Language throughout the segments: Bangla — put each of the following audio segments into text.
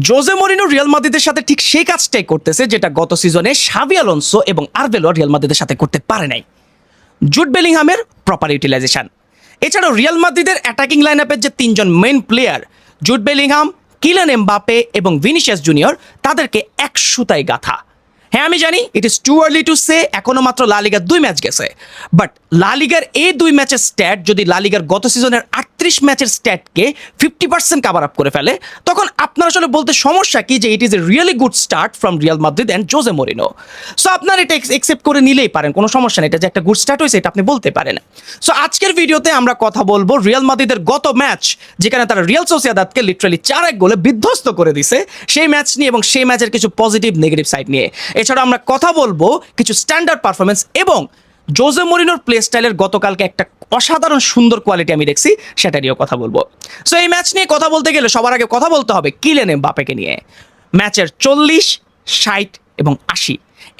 জোজে মরিনো রিয়াল মাদ্রিদের সাথে ঠিক সেই কাজটাই করতেছে যেটা গত সিজনে শাভি আলোনসো এবং আরভেলো রিয়াল মাদ্রিদের সাথে করতে পারে নাই। জুড বেলিংহামের প্রপার ইউটিলাইজেশন। এছাড়াও রিয়াল মাদ্রিদের অ্যাটাকিং লাইন আপের যে তিনজন main player Jude Bellingham, Kylian Mbappe এবং ভিনিসিয়াস জুনিয়র, তাদেরকে এক সুতায় গাঁথা। হ্যাঁ, আমি জানি it is too early to say, এখনো মাত্র লা লিগার 2 ম্যাচ গেছে, বাট লা লিগার এই 2 ম্যাচের স্ট্যাট যদি লা লিগার গত সিজনের 38 ম্যাচের স্ট্যাটকে 50% কাভার আপ করে ফেলে, তখন আপনার আসলে বলতে সমস্যা কি যে it is a really good start from Real Madrid and Jose Mourinho. So আপনার এটা একসেপ্ট করে নিলেই পারেন, কোনো সমস্যা নেই, এটা যে একটা গুড স্টার্ট হয়েছে এটা আপনি বলতে পারেন। সো আজকের ভিডিওতে আমরা কথা বলবো রিয়াল মাদ্রিদের গত ম্যাচ, যেখানে তারা রিয়াল সোসিয়েদাদকে লিটারালি 4-1 গোলে বিধ্বস্ত করে দিছে, সেই ম্যাচ নিয়ে এবং সেই ম্যাচের কিছু পজিটিভ নেগেটিভ সাইড নিয়ে। এছাড়া আমরা কথা বলবো কিছু স্ট্যান্ডার্ড পারফরমেন্স এবং জোজে মরিনোর প্লে স্টাইলের গতকালকে একটা অসাধারণ সুন্দর কোয়ালিটি আমি দেখছি, সেটা নিয়েও কথা বলবো। সো এই ম্যাচ নিয়ে কথা বলতে গেলে সবার আগে কথা বলতে হবে কিলিয়ান এমবাপেকে নিয়ে। ম্যাচের 40, 60 এবং 80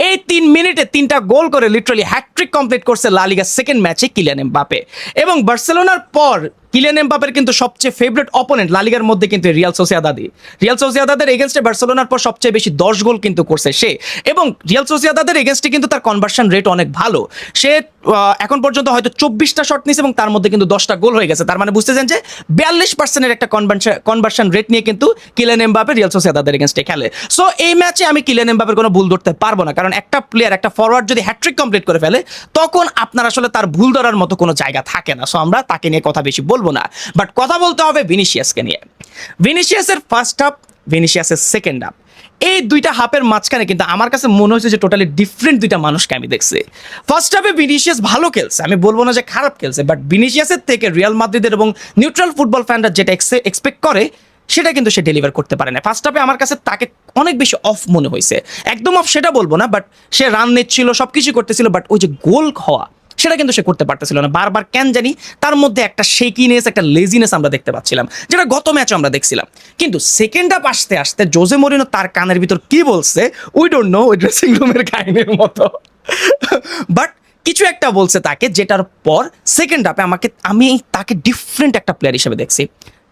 এই 3 মিনিটে 3টা গোল করে লিটারালি হ্যাট্রিক কমপ্লিট করছে লা লিগার সেকেন্ড ম্যাচে কিলিয়ান এমবাপে। এবং বার্সেলোনার পর কিলিয়ান এমবাপের কিন্তু সবচেয়ে ফেভারিট অপোনেন্ট লা লিগার মধ্যে কিন্তু রিয়াল সোসিয়েদাদই। রিয়াল সোসিয়েদাদের এগেনস্টে বার্সেলোনার পর সবচেয়ে বেশি 10 গোল কিন্তু করছে সে, এবং রিয়াল সোসিয়েদাদের এগেনস্টে কিন্তু তার কনভার্সন রেট অনেক ভালো। সে এখন পর্যন্ত হয়তো 24টা শট নিয়েছে এবং তার মধ্যে কিন্তু 10টা গোল হয়ে গেছে। তার মানে বুঝতেছেন যে 42%-এর একটা কনভার্সন রেট নিয়ে কিন্তু কিলিয়ান এমবাপে রিয়াল সোসিয়েদাদের এগেনস্টে খেলে। সো এই ম্যাচে আমি কিলিয়ান এমবাপের কোনো ভুল ধরতে পারবো না, কারণ একটা প্লেয়ার, একটা ফরওয়ার্ড যদি হ্যাট্রিক কমপ্লিট করে ফেলে, তখন আপনার আসলে তার ভুল ধরার মতো কোনো জায়গা থাকে না। সো আমরা তাকে নিয়ে কথা বেশি বলবো না, বাট কথা বলতে হবে ভিনিসিয়াসকে নিয়ে। ভিনিসিয়াসের ফার্স্ট হাফ, ভিনিসিয়াসের সেকেন্ড হাফ, এই দুইটা হাফের মাঝখানে কিন্তু আমার কাছে মনে হচ্ছে যে টোটালি ডিফারেন্ট দুইটা মানুষকে আমি দেখছি। ফার্স্ট হাফে ভিনিসিয়াস ভালো খেলছে, আমি বলবো না যে খারাপ খেলছে, বাট ভিনিসিয়াসের থেকে রিয়াল মাদ্রিদের এবং নিউট্রাল ফুটবল ফ্যানরা যেটা এক্সপেক্ট করে সেটা কিন্তু সে ডেলিভার করতে পারে না। ফার্স্ট হাফে আমার কাছে তাকে অনেক বেশি অফ মনে হয়েছে। একদম অফ সেটা বলবো না, বাট সে রান নিচ্ছিল, সব কিছু করতেছিল, বাট ওই যে গোল হওয়া সেটা কিন্তু সে করতে পারতেছিল না। বারবার কেন জানি তার মধ্যে একটা শেকিনেস, একটা লেজিনেস আমরা দেখতে পাচ্ছিলাম, যেটা গত ম্যাচে আমরা দেখছিলাম। কিন্তু সেকেন্ড হাফ আসতে আসতে জোজে মরিনো তার কানের ভিতর কি বলছে উই ডোন্ট নো, ওই ড্রেসিং রুমের কাহিনীর মতো, বাট কিছু একটা বলছে তাকে, যেটার পর সেকেন্ড হাফে আমি তাকে ডিফারেন্ট একটা প্লেয়ার হিসেবে দেখছি।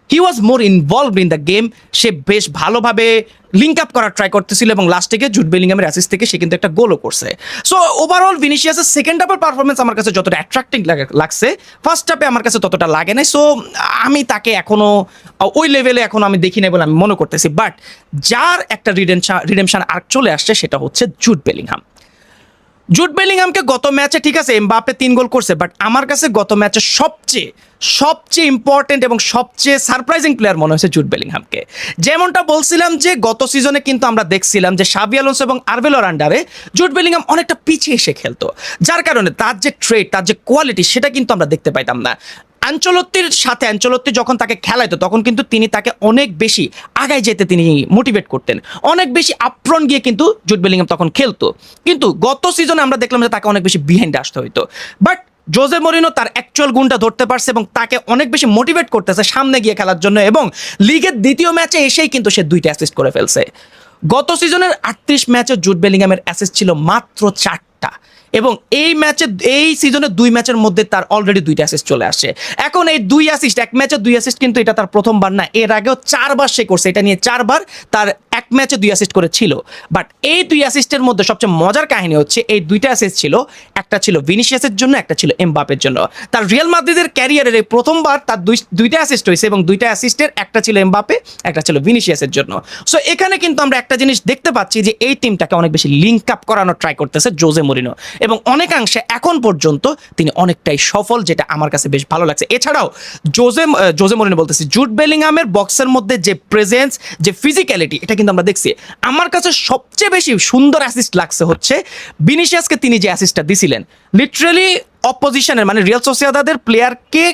হি ওয়াজ মোর ইনভলভড ইন দ্য গেম। সে বেশ ভালোভাবে লিঙ্ক আপ করার ট্রাই করতেছিল এবং লাস্ট থেকে জুড বেলিংহামের অ্যাসিস্ট থেকে সে কিন্তু একটা গোলও করছে। সো ওভারঅল ভিনিসিয়াসের সেকেন্ড হাফের পারফরমেন্স আমার কাছে যতটা অ্যাট্রাক্টিং লাগছে, ফার্স্ট হাফে আমার কাছে ততটা লাগে নাই। সো আমি তাকে এখনও ওই লেভেলে এখনও আমি দেখি নাই বলে আমি মনে করতেছি। বাট যার একটা রিডেমশন আর্ক চলে আসছে সেটা হচ্ছে জুড বেলিংহাম। জুড বেলিংহামকে গত ম্যাচে ঠিক আছে এমবাপে 3 গোল করছে, বাট আমার কাছে গত ম্যাচে সবচেয়ে ইম্পর্টেন্ট এবং সবচেয়ে সারপ্রাইজিং প্লেয়ার মনে হয়েছে জুড বেলিংহামকে। যেমনটা বলছিলাম যে গত সিজনে কিন্তু আমরা দেখছিলাম যে শাভি আলোনসো এবং আরভেলোর আন্ডারে জুড বেলিংহাম অনেকটা পিছিয়ে এসে খেলতো, যার কারণে তার যে ট্রেড, তার যে কোয়ালিটি, সেটা কিন্তু আমরা দেখতে পাইতাম না। আনচেলত্তি যখন তাকে খেলাইতো তখন কিন্তু তিনি তাকে অনেক বেশি আগায় যেতে তিনি মোটিভেট করতেন, অনেক বেশি আপফ্রন্ট গিয়ে কিন্তু জুড বেলিংহাম তখন খেলতো। কিন্তু গত সিজনে আমরা দেখলাম যে তাকে অনেক বেশি বিহাইন্ডে আসতে হইতো। বাট জোজে মরিনো তার অ্যাকচুয়াল গুণটা ধরতে পারছে এবং তাকে অনেক বেশি মোটিভেট করতেছে সামনে গিয়ে খেলার জন্য, এবং লিগের দ্বিতীয় ম্যাচে এসেই কিন্তু সে 2টা অ্যাসিস্ট করে ফেলছে। গত সিজনের 38 ম্যাচে জুড বেলিংহামের অ্যাসিস্ট ছিল মাত্র 4টা, এবং এই সিজনের 2 ম্যাচের মধ্যে তার অলরেডি 2টা অ্যাসিস্ট চলে আসছে। এখন এই 2 অ্যাসিস্ট, এক ম্যাচে 2 অ্যাসিস্ট কিন্তু এটা তার প্রথমবার না, এর আগেও 4বার সে করছে। এটা নিয়ে 4বার তার এক ম্যাচে 2 অ্যাসিস্ট করেছিল। বাট এই 2 অ্যাসিস্টের মধ্যে সবচেয়ে মজার কাহিনী হচ্ছে এই 2টা অ্যাসিস্ট ছিল, একটা ছিল ভিনিসিয়াসের জন্য, একটা ছিল এমবাপের জন্য। তার রিয়াল মাদ্রিদের ক্যারিয়ারের এই প্রথমবার তার 2টা অ্যাসিস্ট হয়েছে, এবং 2টা অ্যাসিস্টের একটা ছিল এমবাপে, একটা ছিল ভিনিসিয়াসের জন্য। সো এখানে কিন্তু আমরা একটা জিনিস দেখতে পাচ্ছি যে এই টিমটাকে অনেক বেশি লিঙ্ক আপ করানোর ট্রাই করতেছে জোজে মরিনো, এবং অনেকাংশে এখন পর্যন্ত তিনি অনেকটাই সফল, যেটা আমার কাছে বেশ ভালো লাগছে। এছাড়াও জোজে মরিনো বলতেছি, জুড বেলিংহামের বক্সের মধ্যে যে প্রেজেন্স, যে ফিজিক্যালিটি, এটা কিন্তু আমরা দেখছি। আমার কাছে সবচেয়ে বেশি সুন্দর অ্যাসিস্ট লাগছে হচ্ছে ভিনিসিয়াসকে তিনি যে অ্যাসিস্টটা দিছিলেন, লিটারালি অপোজিশনের মানে রিয়াল সোসিয়েদাদের প্লেয়ারকে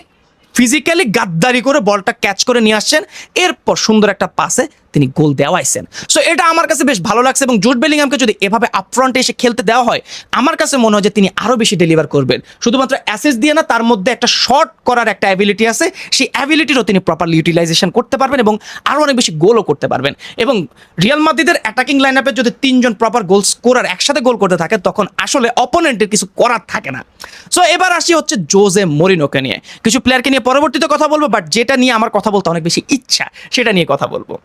ফিজিক্যালি গাদ্দারি করে বলটা ক্যাচ করে নিয়ে আসছেন, এরপর সুন্দর একটা পাসে তিনি গোল দেওয়াইছেন। সো এটা আমার কাছে বেশ ভালো লাগছে, এবং জুড বেলিংহামকে যদি এভাবে আপফ্রন্টে এসে খেলতে দেওয়া হয়, আমার কাছে মনে হয় যে তিনি আরও বেশি ডেলিভার করবেন। শুধুমাত্র অ্যাসিস্ট দিয়ে না, তার মধ্যে একটা শট করার একটা অ্যাবিলিটি আছে, সেই অ্যাবিলিটিরও তিনি প্রপারলি ইউটিলাইজেশন করতে পারবেন এবং আরও অনেক বেশি গোলও করতে পারবেন। এবং রিয়াল মাদ্রিদের অ্যাটাকিং লাইন আপে যদি 3 জন প্রপার গোল স্কোরার একসাথে গোল করতে থাকে, তখন আসলে অপোনেন্টের কিছু করার থাকে না। সো এবার আসি হচ্ছে জোজে মরিনোকে নিয়ে। কিছু প্লেয়ারকে নিয়ে পরবর্তীতে কথা বলবো, বাট যেটা নিয়ে আমার কথা বলতে অনেক বেশি ইচ্ছা সেটা নিয়ে কথা বলবো।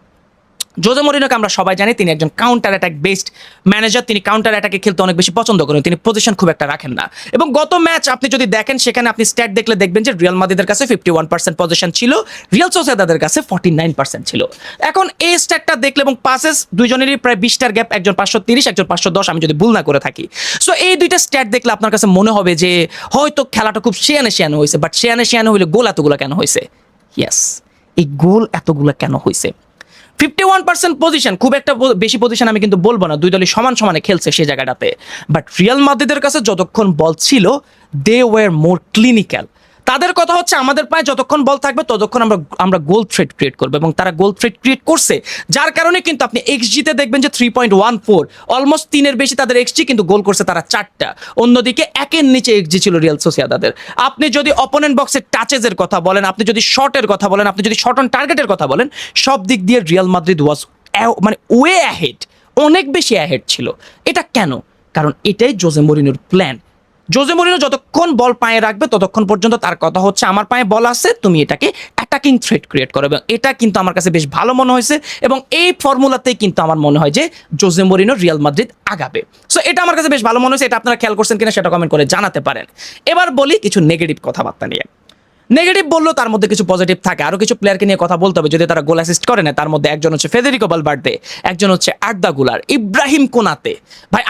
জোজে মরিনোকে আমরা সবাই জানি তিনি একজন কাউন্টার অ্যাটাক বেসড ম্যানেজার, তিনি কাউন্টার অ্যাটাকে খেলতে অনেক বেশি পছন্দ করেন, তিনি পজিশন খুব একটা রাখেন না। এবং গত ম্যাচ আপনি যদি দেখেন সেখানে আপনি স্ট্যাট দেখলে দেখবেন যে রিয়াল মাদ্রিদের কাছে 51% পজিশন ছিল, রিয়াল সোসিয়েদাদের কাছে 49% ছিল। এখন এই স্ট্যাটটা দেখলে এবং পাসেস দুইজনেরই প্রায় 20টার গ্যাপ, একজন 530 একজন 510 আমি যদি ভুল না করে থাকি। সো এই দুইটা স্ট্যাট দেখলে আপনার কাছে মনে হবে যে হয়তো খেলাটা খুব শিয়ানে হয়েছে, বাট শিয়ানে হইলে গোল এতগুলো কেন হয়েছে? ইয়েস, এই গোল এতগুলো কেন হয়েছে? 51% পজিশন, খুব একটা বেশি পজিশন আমি কিন্তু বলবো না, দুই দলই সমান সমানে খেলছে সেই জায়গাটাতে। বাট রিয়াল মাদ্রিদের কাছে যতক্ষণ বল ছিল দে ওয়ার মোর ক্লিনিক্যাল। তাদের কথা হচ্ছে আমাদের পায়ে যতক্ষণ বল থাকবে ততক্ষণ আমরা গোল থ্রেট ক্রিয়েট করবো, এবং তারা গোল থ্রেট ক্রিয়েট করছে, যার কারণে কিন্তু আপনি এক্সজিতে দেখবেন যে 3.14, অলমোস্ট 3-এর বেশি তাদের এক্সজি, কিন্তু গোল করছে তারা 4টা। অন্যদিকে 1-এর নিচে এক্সজি ছিল রিয়াল সোসিয়েদাদের। আপনি যদি অপোনেন্ট বক্সের টাচেসের কথা বলেন, আপনি যদি শটের কথা বলেন, আপনি যদি শট অন টার্গেটের কথা বলেন, সব দিক দিয়ে রিয়াল মাদ্রিদ ওয়াজ মানে ওয়ে অ্যাহেড, অনেক বেশি অ্যাহেড ছিল। এটা কেন? কারণ এটাই জোজে মরিনোর প্ল্যান। জোজে মরিনো যতক্ষণ বল পায়ে রাখবে ততক্ষণ পর্যন্ত তার কথা হচ্ছে আমার পায়ে বল আছে, তুমি এটাকে অ্যাটাকিং থ্রেট ক্রিয়েট করো, এবং এটা কিন্তু আমার কাছে বেশ ভালো মনে হয়েছে। এবং এই ফর্মুলাতেই কিন্তু আমার মনে হয় যে জোজে মরিনো রিয়াল মাদ্রিদ আগাবে। সো এটা আমার কাছে বেশ ভালো মনে হয়েছে। এটা আপনারা খেয়াল করছেন কিনা সেটা কমেন্ট করে জানাতে পারেন। এবার বলি কিছু নেগেটিভ কথাবার্তা নিয়ে। নেগেটিভ বললেও তার মধ্যে কিছু পজিটিভ থাকে, আরো কিছু প্লেয়ারকে নিয়ে কথা বলতে হবে যদি তারা গোল অ্যাসিস্ট করে না। তার মধ্যে একজন হচ্ছে ফেদেরিকো ভালভার্দে, একজন হচ্ছে আর্দা গুলার, ইব্রাহিম কোনাতে। ভাই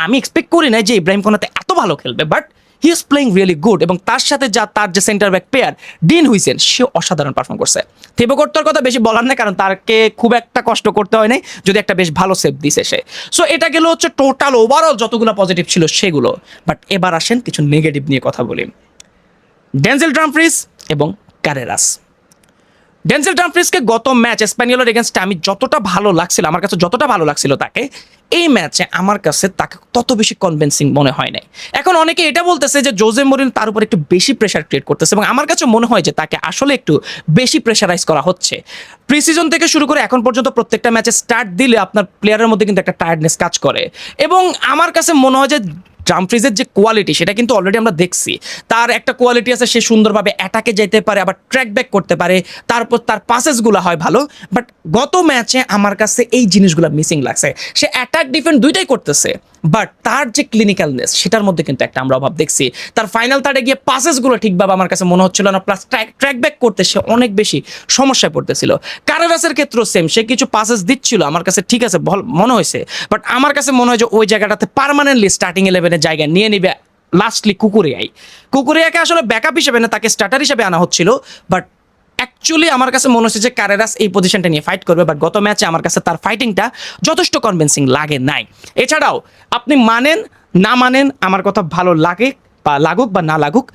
আমি এক্সপেক্ট করি না যে ইব্রাহিম কোনাতে এত ভালো খেলবে, but he is playing really good. এবং তার সাথে তার যে centre back player Dean Huijsen, সে অসাধারণ পারফর্ম করছে। থেবো কর্তোর কথা বেশি বলার নেই, কারণ তাকে খুব একটা কষ্ট করতে হয় নাই, যদি একটা বেশ ভালো সেভ দিছে সে। সো এটা গেল হচ্ছে টোটাল ওভারঅল যতগুলো পজিটিভ ছিল সেগুলো। বাট এবার আসেন কিছু নেগেটিভ নিয়ে কথা বলি। ডেনজেল ডামফ্রিজ এবং কারেরাস। ডেনজেল ডামফ্রিজকে গত ম্যাচ এসপানিওলের এগেনস্টে আমি যতটা ভালো লাগছিল, আমার কাছে যতটা ভালো লাগছিল তাকে, এই ম্যাচে আমার কাছে তাকে তত বেশি কনভিন্সিং মনে হয় নাই। এখন অনেকে এটা বলতেছে যে জোজে মরিনো তার উপর একটু বেশি প্রেশার ক্রিয়েট করতেছে, এবং আমার কাছে মনে হয় যে তাকে আসলে একটু বেশি প্রেশারাইজ করা হচ্ছে। প্রিসিজন থেকে শুরু করে এখন পর্যন্ত প্রত্যেকটা ম্যাচে স্টার্ট দিলে আপনার প্লেয়ারের মধ্যে কিন্তু একটা টায়ার্ডনেস কাজ করে, এবং আমার কাছে মনে হয় যে ডামফ্রিজের যে কোয়ালিটি সেটা কিন্তু অলরেডি আমরা দেখছি। তার একটা কোয়ালিটি আছে, সে সুন্দরভাবে অ্যাটাকে যেতে পারে, আবার ট্র্যাক ব্যাক করতে পারে, তারপর তার পাসেসগুলো হয় ভালো। বাট গত ম্যাচে আমার কাছে এই জিনিসগুলো মিসিং লাগছে। সে অ্যাটাক ডিফেন্ড দুইটাই করতেছে, বাট তার যে ক্লিনিক্যালনেস সেটার মধ্যে কিন্তু একটা আমরা অভাব দেখছি। তার ফাইনাল থার্ডে গিয়ে পাসেসগুলো ঠিকভাবে আমার কাছে মনে হচ্ছিল না, প্লাস ট্র্যাক ব্যাক করতে সে অনেক বেশি সমস্যায় পড়তেছিল। কারেরাসের ক্ষেত্রেও সেম, সে কিছু পাসেস দিচ্ছিল আমার কাছে, ঠিক আছে মনে হয়েছে, বাট আমার কাছে মনে হয় যে ওই জায়গাটাতে পার্মানেন্টলি স্টার্টিং 11-এর জায়গায় নিয়ে নিবে লাস্টলি কুকুরিয়াকে আসলে ব্যাকআপ হিসেবে না, তাকে স্টার্টার হিসেবে আনা হচ্ছিল। বাট অ্যাকচুয়ালি আমার কাছে মনে হচ্ছে যে কারেরাস এই পজিশনটা নিয়ে ফাইট করবে, বাট গত ম্যাচে আমার কাছে তার ফাইটিংটা যথেষ্ট কনভিন্সিং লাগে নাই। এছাড়াও আপনি মানেন না মানেন, আমার কথা ভালো লাগে বা লাগুক বা না লাগুক,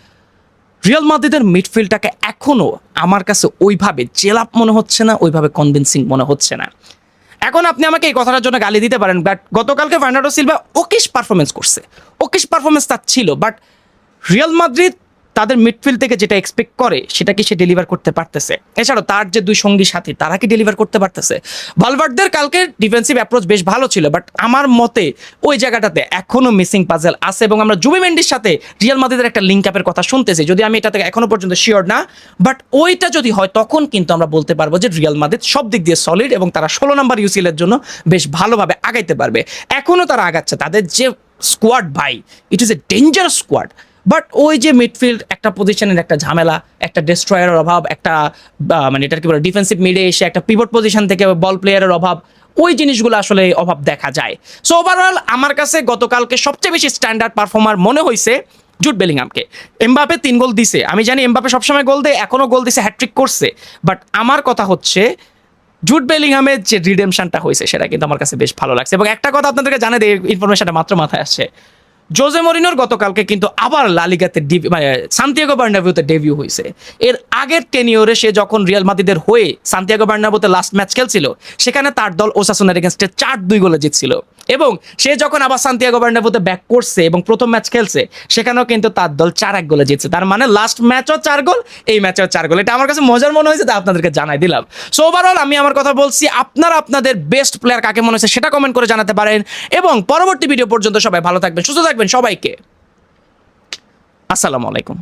রিয়াল মাদ্রিদের মিডফিল্ডটাকে এখনও আমার কাছে ওইভাবে জেলাপ মনে হচ্ছে না, ওইভাবে কনভিন্সিং মনে হচ্ছে না। এখন আপনি আমাকে এই কথাটার জন্য গালি দিতে পারেন, বাট গতকালকে ফার্নান্ডো সিলভা ওকিশ পারফরমেন্স করছে, ওকিশ পারফরমেন্স তার ছিল, বাট রিয়াল মাদ্রিদ তাদের মিডফিল্ড থেকে যেটা এক্সপেক্ট করে সেটা কি সে ডেলিভার করতে পারতেছে? এছাড়াও তার যে দুই সঙ্গী সাথী তারা কি ডেলিভার করতে পারতেছে? ভালভার্দের কালকে ডিফেন্সিভ অ্যাপ্রোচ বেশ ভালো ছিল, বাট আমার মতে ওই জায়গাটাতে এখনো মিসিং পাজেল আছে, এবং আমরা জুবিমেন্ডির সাথে রিয়াল মাদ্রিদের একটা লিঙ্ক আপের কথা শুনতেছি, যদি আমি এটা থেকে এখনো পর্যন্ত শিওর না, বাট ওইটা যদি হয় তখন কিন্তু আমরা বলতে পারবো যে রিয়াল মাদ্রিদ সব দিক দিয়ে সলিড, এবং তারা 16 নম্বর ইউসিএল এর জন্য বেশ ভালোভাবে আগাইতে পারবে। এখনো তারা আগাচ্ছে, তাদের যে স্কোয়াড ভাই, ইট is a dangerous squad. But ওই যে মিডফিল্ড একটা পজিশনের একটা ঝামেলা, একটা ডেস্ট্রয়ারের অভাব, একটা মানে এটার কি বলে ডিফেন্সিভ মিডে এসে একটা পিভট পজিশন থেকে বল প্লেয়ারের অভাব, ওই জিনিসগুলো আসলে অভাব দেখা যায়। সো ওভারঅল আমার কাছে গতকালকে সবচেয়ে বেশি স্ট্যান্ডার্ড পারফর্মার মনে হয়েছে জুড বেলিংহামকে। এমবাপে 3 গোল দিছে, আমি জানি এমবাপে সবসময় গোল দেয়, এখনও গোল দিছে, হ্যাট্রিক করছে, বাট আমার কথা হচ্ছে জুড বেলিংহামের যে রিডেমশনটা হয়েছে সেটা কিন্তু আমার কাছে বেশ ভালো লাগছে। এবং একটা কথা আপনাদেরকে জানাই দিই, ইনফরমেশনটা মাত্র মাথায় আসছে, জোজে মরিনোর গতকালকে কিন্তু আবার লা লিগাতে মানে সান্তিয়াগো বার্নাবিউতে ডেবিউ হয়েছে। এর আগের টেনিওরে সে যখন রিয়াল মাদ্রিদের হয়ে সান্তিয়াগো বার্নাবিউতে লাস্ট ম্যাচ খেলছিল, সেখানে তার দল ওসাসুনার এগেনস্টে 4-2 গোলে জিতছিল। এবং সে যখন আবার সান্তিয়াগো বার্নাবিউতে ব্যাক করছে এবং প্রথম ম্যাচ খেলছে, সেখানেও কিন্তু তার দল 4-1 গোলে জিতছে। তার মানে লাস্ট ম্যাচও 4 গোল, এই ম্যাচেও 4 গোল। এটা আমার কাছে মজার মনে হয়েছে, তা আপনাদেরকে জানাই দিলাম। সো ওভারঅল আমি আমার কথা বলছি, আপনারা আপনাদের বেস্ট প্লেয়ার কাকে মনে হয়েছে সেটা কমেন্ট করে জানাতে পারেন, এবং পরবর্তী ভিডিও পর্যন্ত সবাই ভালো থাকবেন, সুস্থ থাকবেন। সবাইকে আসসালামু আলাইকুম।